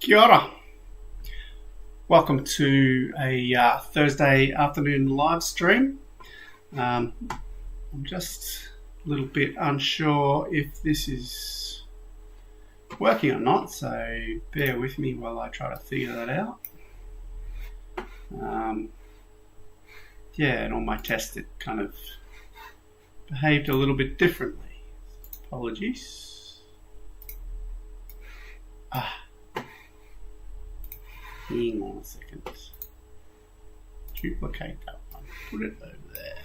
Kia ora. Welcome to a Thursday afternoon live stream. I'm just a little bit unsure if this is working or not, so bear with me while I try to figure that out. And on my test it kind of behaved a little bit differently. Apologies. Hang on a second. Duplicate that one. Put it over there.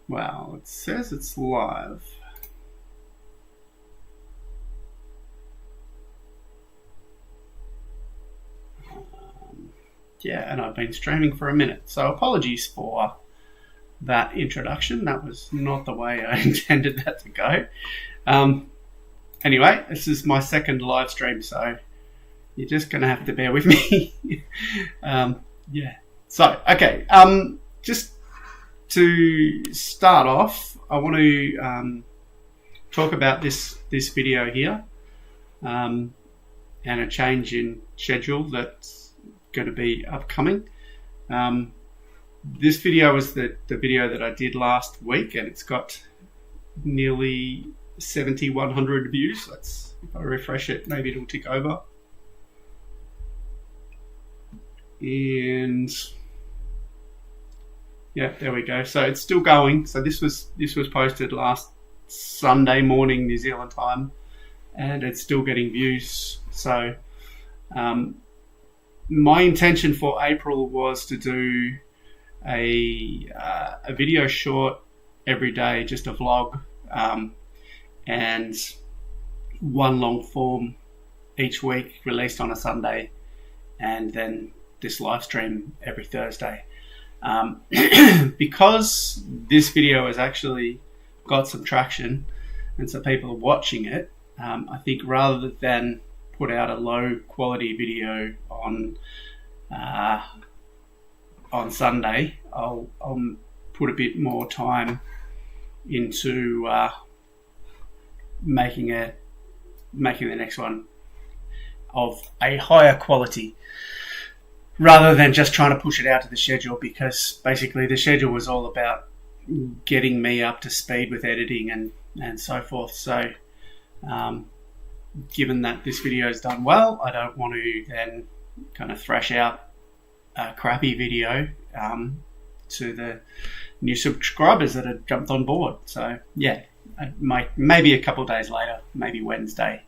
Well, it says it's live. And I've been streaming for a minute, so apologies for that introduction. That was not the way I intended that to go. Anyway, this is my second live stream, so you're just going to have to bear with me. So, okay, just to start off, I want to talk about this video here and a change in schedule that's going to be upcoming. This video was the video that I did last week, and it's got nearly 7,100 views. If I refresh it, maybe it'll tick over. And yeah, there we go. So it's still going. So this was posted last Sunday morning New Zealand time, and it's still getting views. So my intention for April was to do a video short every day, just a vlog, and one long form each week released on a Sunday, and then this live stream every Thursday. Because this video has actually got some traction and some people are watching it, I think rather than put out a low quality video on Sunday, I'll put a bit more time into making the next one of a higher quality, rather than just trying to push it out to the schedule, because basically the schedule was all about getting me up to speed with editing and so forth. So given that this video is done well, I don't want to then kind of thrash out a crappy video to the new subscribers that have jumped on board. So yeah, maybe a couple of days later, maybe Wednesday.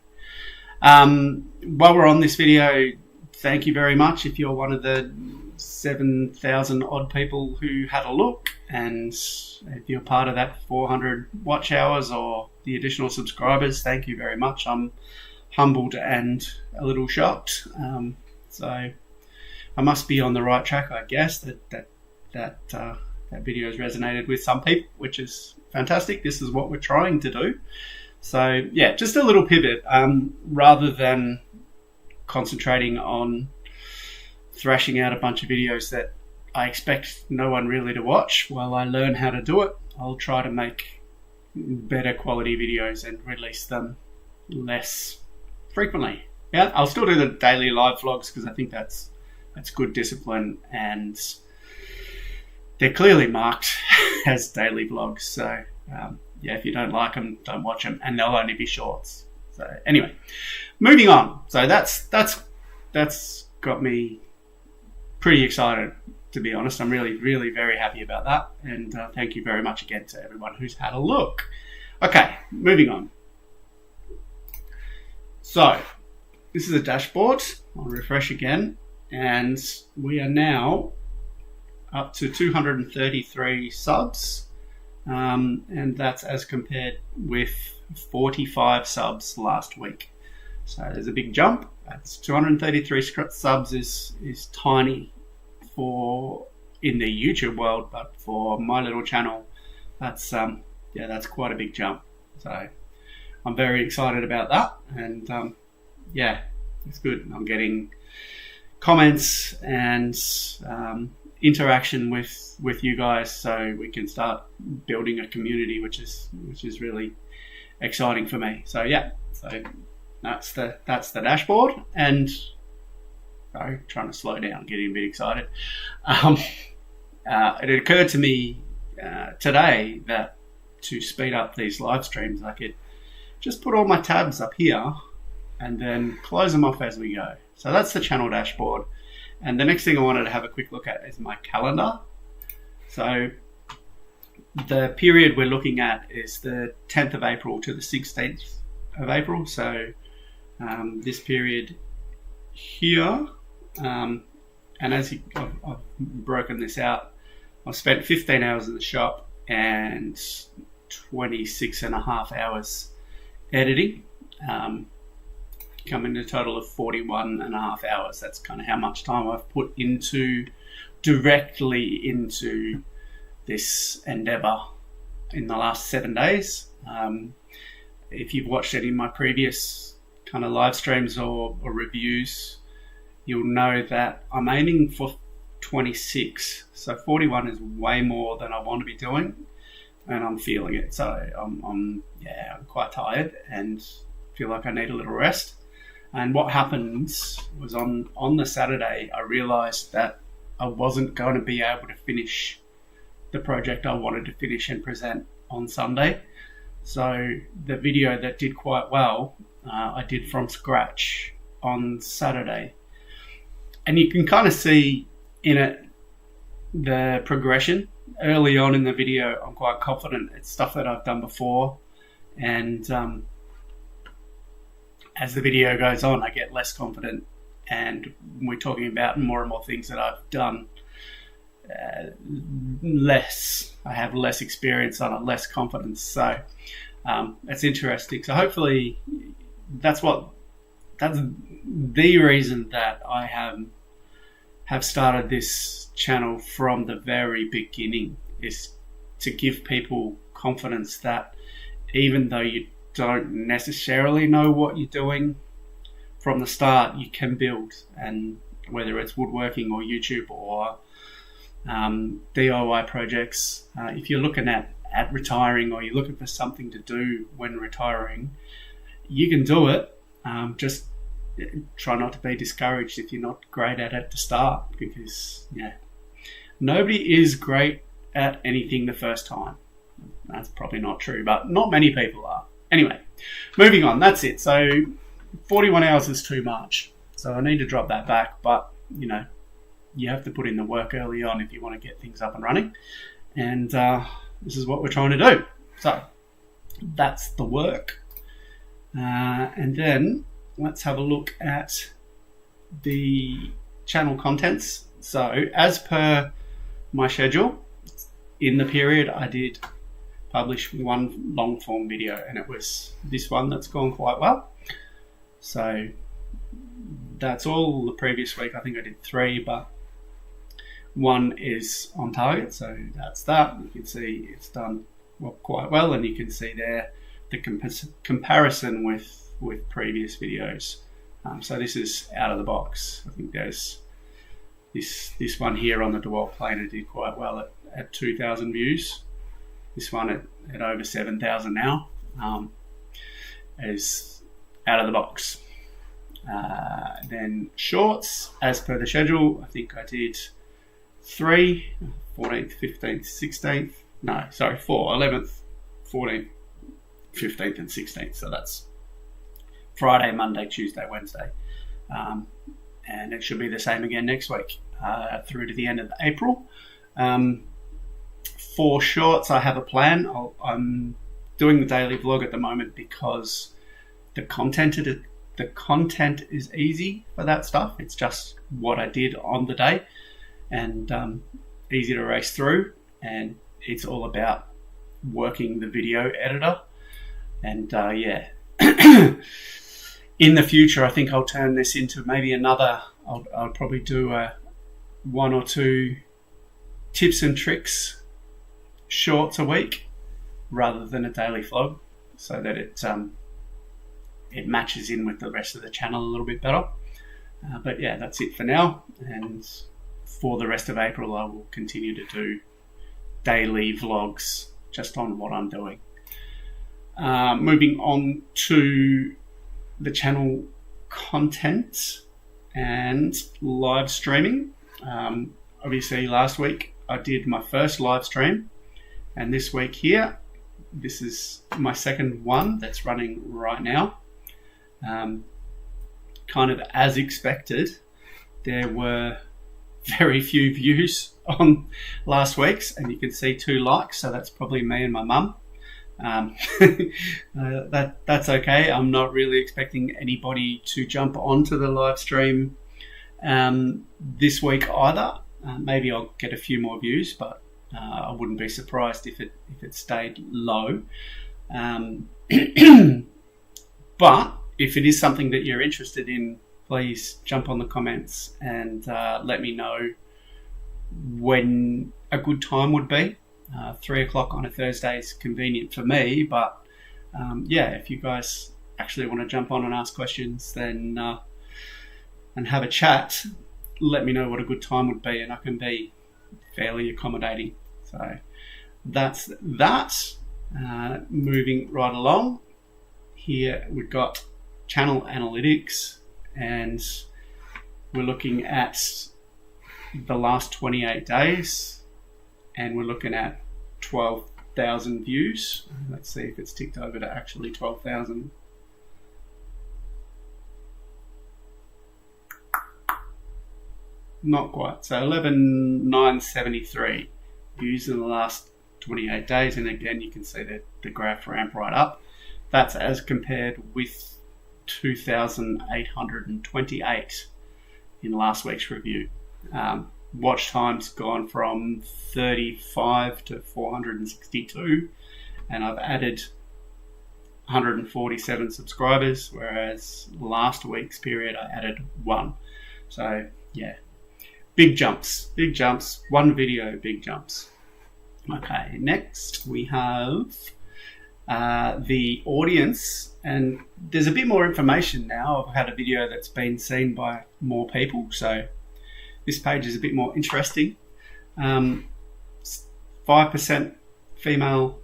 While we're on this video, thank you very much if you're one of the 7,000 odd people who had a look, and if you're part of that 400 watch hours or the additional subscribers, thank you very much. I'm humbled and a little shocked. So I must be on the right track, I guess. That video has resonated with some people, which is fantastic. This is what we're trying to do. So yeah, just a little pivot. Rather than concentrating on thrashing out a bunch of videos that I expect no one really to watch while I learn how to do it, I'll try to make better quality videos and release them less frequently. Yeah, I'll still do the daily live vlogs because I think that's good discipline, and they're clearly marked as daily vlogs. So if you don't like them, don't watch them, and they'll only be shorts. So anyway, moving on. So that's got me pretty excited, to be honest. I'm really, really very happy about that, and thank you very much again to everyone who's had a look. Okay, moving on. So this is a dashboard. I'll refresh again, and we are now up to 233 subs, and that's as compared with 45 subs last week. So there's a big jump. That's 233 subs is tiny in the YouTube world, but for my little channel, that's quite a big jump. So I'm very excited about that, and it's good. I'm getting comments and interaction with you guys, so we can start building a community, which is really exciting for me. So yeah, so that's the dashboard. And sorry, trying to slow down, getting a bit excited. It occurred to me today that to speed up these live streams, I could just put all my tabs up here and then close them off as we go. So that's the channel dashboard. And the next thing I wanted to have a quick look at is my calendar. So the period we're looking at is the 10th of April to the 16th of April. So this period here, and as I've broken this out, I've spent 15 hours in the shop and 26 and a half hours editing, coming to a total of 41 and a half hours. That's kind of how much time I've put directly into this endeavor in the last 7 days. If you've watched any of my previous kind of live streams or reviews, you'll know that I'm aiming for 26. So 41 is way more than I want to be doing, and I'm feeling it. So I'm quite tired and feel like I need a little rest. And what happens was on the Saturday, I realized that I wasn't going to be able to finish the project I wanted to finish and present on Sunday. So the video that did quite well, I did from scratch on Saturday. And you can kind of see in it the progression. Early on in the video, I'm quite confident it's stuff that I've done before. And as the video goes on, I get less confident. And we're talking about more and more things that I've done. I have less experience on it, less confidence. So it's interesting. So hopefully that's the reason that I have started this channel from the very beginning, is to give people confidence that even though you don't necessarily know what you're doing from the start, you can build. And whether it's woodworking or YouTube or DIY projects, if you're looking at retiring or you're looking for something to do when retiring, you can do it. Just try not to be discouraged if you're not great at it to start, because nobody is great at anything the first time. That's probably not true, but not many people are. Anyway, moving on. That's it. So 41 hours is too much, so I need to drop that back. But you have to put in the work early on if you want to get things up and running, and this is what we're trying to do. So that's the work, and then let's have a look at the channel contents. So as per my schedule, in the period I did publish one long form video, and it was this one that's gone quite well. So that's all. The previous week I think I did 3, but one is on target, so that's that. You can see it's done quite well, and you can see there the comparison with previous videos. So this is out of the box. I think there's this one here on the DeWalt planer did quite well at 2,000 views. This one at over 7,000 now is out of the box. Then shorts, as per the schedule, I think I did 3, 14th, 15th, 16th. No, sorry, 4, 11th, 14th, 15th and 16th. So that's Friday, Monday, Tuesday, Wednesday. And it should be the same again next week through to the end of April. For shorts, I have a plan. I'm doing the daily vlog at the moment because the content is easy for that stuff. It's just what I did on the day, and easy to race through. And it's all about working the video editor. And in the future, I think I'll turn this into maybe another. I'll probably do a 1 or 2 tips and tricks shorts a week rather than a daily vlog, so that it matches in with the rest of the channel a little bit better. But yeah, that's it for now. And for the rest of April, I will continue to do daily vlogs just on what I'm doing. Moving on to the channel content and live streaming. Obviously, last week I did my first live stream, and this week here, this is my second one that's running right now. Kind of as expected, there were very few views on last week's, and you can see 2 likes, so that's probably me and my mum. That's okay. I'm not really expecting anybody to jump onto the live stream this week either. Maybe I'll get a few more views, but I wouldn't be surprised if it stayed low. But if it is something that you're interested in, please jump on the comments and let me know when a good time would be. 3 o'clock on a Thursday is convenient for me, but yeah, if you guys actually want to jump on and ask questions, then and have a chat, let me know what a good time would be, and I can be fairly accommodating. So that's that. Moving right along, here we've got channel analytics, and we're looking at the last 28 days, and we're looking at 12,000 views. Let's see if it's ticked over to actually 12,000. Not quite. So 11,973 views in the last 28 days, and again you can see that the graph ramp right up. That's as compared with 2,828 in last week's review. Watch time's gone from 35 to 462, and I've added 147 subscribers, whereas last week's period I added 1. So yeah, big jumps, one video, big jumps. Okay, next we have the audience, and there's a bit more information now. I've had a video that's been seen by more people, so this page is a bit more interesting. 5% female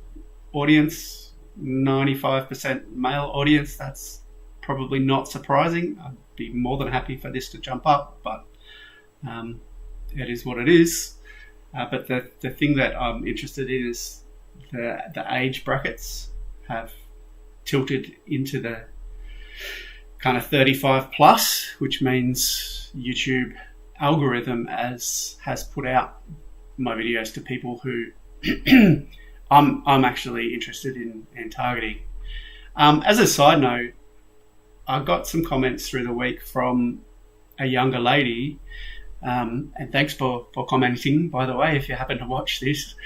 audience, 95% male audience. That's probably not surprising. I'd be more than happy for this to jump up, but it is what it is. But the thing that I'm interested in is the age brackets have tilted into the kind of 35 plus, which means YouTube algorithm has put out my videos to people who I'm actually interested in targeting. As a side note, I got some comments through the week from a younger lady, and thanks for commenting, by the way, if you happen to watch this,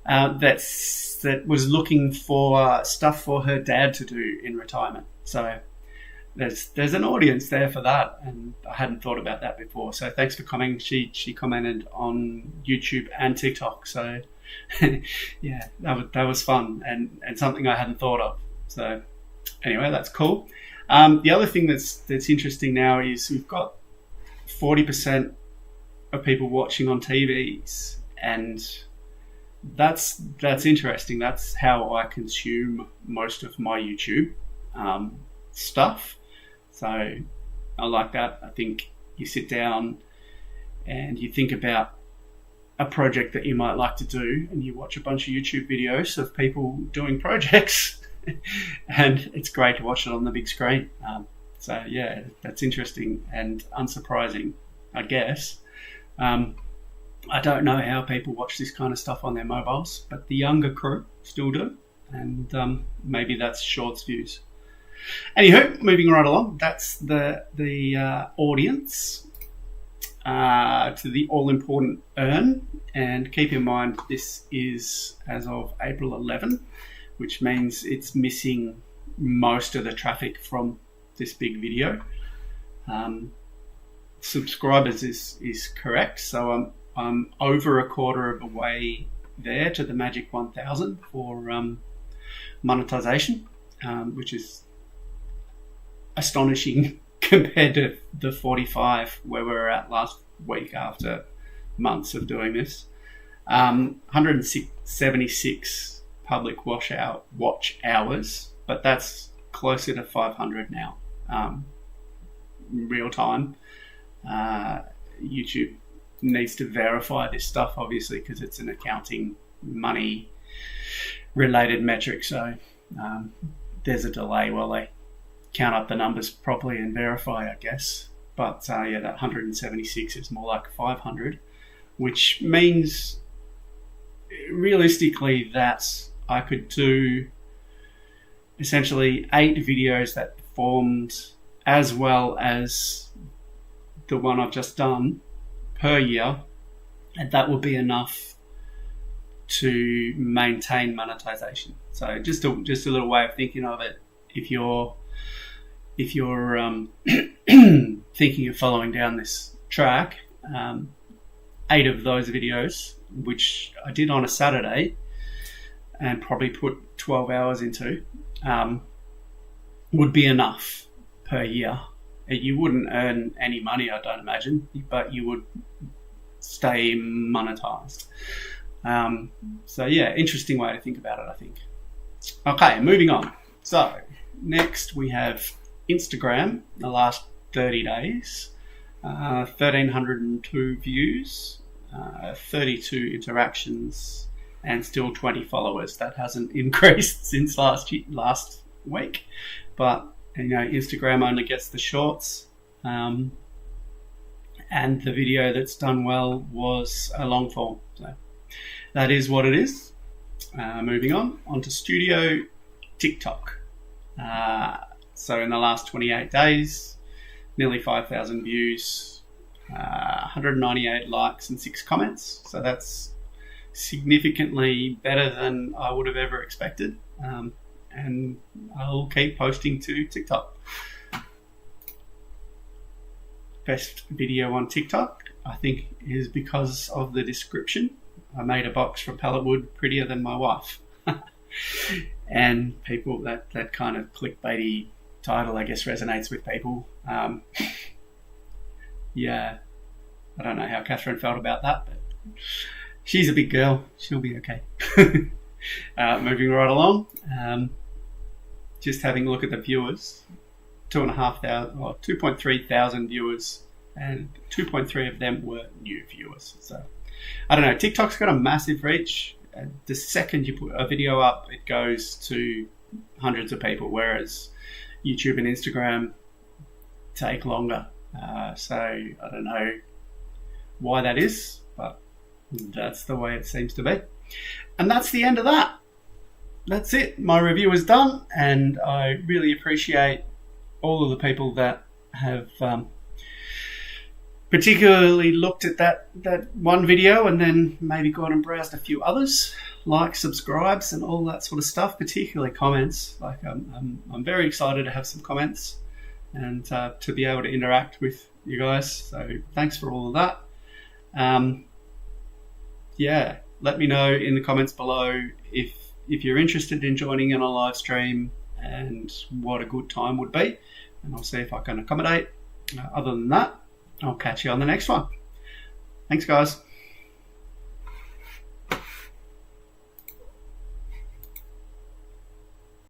that was looking for stuff for her dad to do in retirement. So there's an audience there for that, and I hadn't thought about that before. So thanks for commenting. She commented on YouTube and TikTok. So yeah, that was fun and something I hadn't thought of. So anyway, that's cool. The other thing that's interesting now is we've got 40% of people watching on TVs, and that's interesting. That's how I consume most of my YouTube stuff. So I like that. I think you sit down and you think about a project that you might like to do, and you watch a bunch of YouTube videos of people doing projects, and it's great to watch it on the big screen. So yeah, that's interesting and unsurprising, I guess. I don't know how people watch this kind of stuff on their mobiles, but the younger crew still do, and maybe that's shorts views. Anywho, moving right along, that's the audience to the all-important earn, and keep in mind this is as of April 11, which means it's missing most of the traffic from this big video. Subscribers is correct, so I'm over a quarter of a way there to the magic 1,000 for monetization, which is astonishing compared to the 45 where we were at last week after months of doing this. 176 public watch hours, but that's closer to 500 now. Real time. YouTube needs to verify this stuff, obviously, because it's an accounting, money related metric. So there's a delay while they count up the numbers properly and verify, I guess. But yeah, that 176 is more like 500, which means realistically that I could do essentially 8 videos that performed as well as the one I've just done per year, and that would be enough to maintain monetization. So just a little way of thinking of it. If you're thinking of following down this track, 8 of those videos, which I did on a Saturday and probably put 12 hours into, would be enough per year. You wouldn't earn any money, I don't imagine, but you would stay monetized. So yeah, interesting way to think about it, I think. Okay, moving on. So next we have Instagram, the last 30 days, 1,302 views, 32 interactions, and still 20 followers. That hasn't increased since last week, but you know, Instagram only gets the shorts, and the video that's done well was a long form. So that is what it is. Moving on to Studio TikTok. So in the last 28 days, nearly 5,000 views, 198 likes and 6 comments. So that's significantly better than I would have ever expected. And I'll keep posting to TikTok. Best video on TikTok, I think, is because of the description. I made a box from pallet wood prettier than my wife. And people, that kind of clickbaity title, I guess, resonates with people. Yeah, I don't know how Catherine felt about that, but she's a big girl. She'll be okay. Moving right along. Just having a look at the viewers, 2.3 thousand viewers, and 2.3 of them were new viewers. So I don't know, TikTok's got a massive reach. The second you put a video up, it goes to hundreds of people, whereas YouTube and Instagram take longer. So I don't know why that is, but that's the way it seems to be. And that's the end of that. That's it. My review is done, and I really appreciate all of the people that have particularly looked at that one video and then maybe gone and browsed a few others, like, subscribes, and all that sort of stuff. Particularly comments. Like, I'm very excited to have some comments and to be able to interact with you guys. So thanks for all of that. Yeah, let me know in the comments below if you're interested in joining in a live stream and what a good time would be, and I'll see if I can accommodate. Other than that, I'll catch you on the next one. Thanks, guys.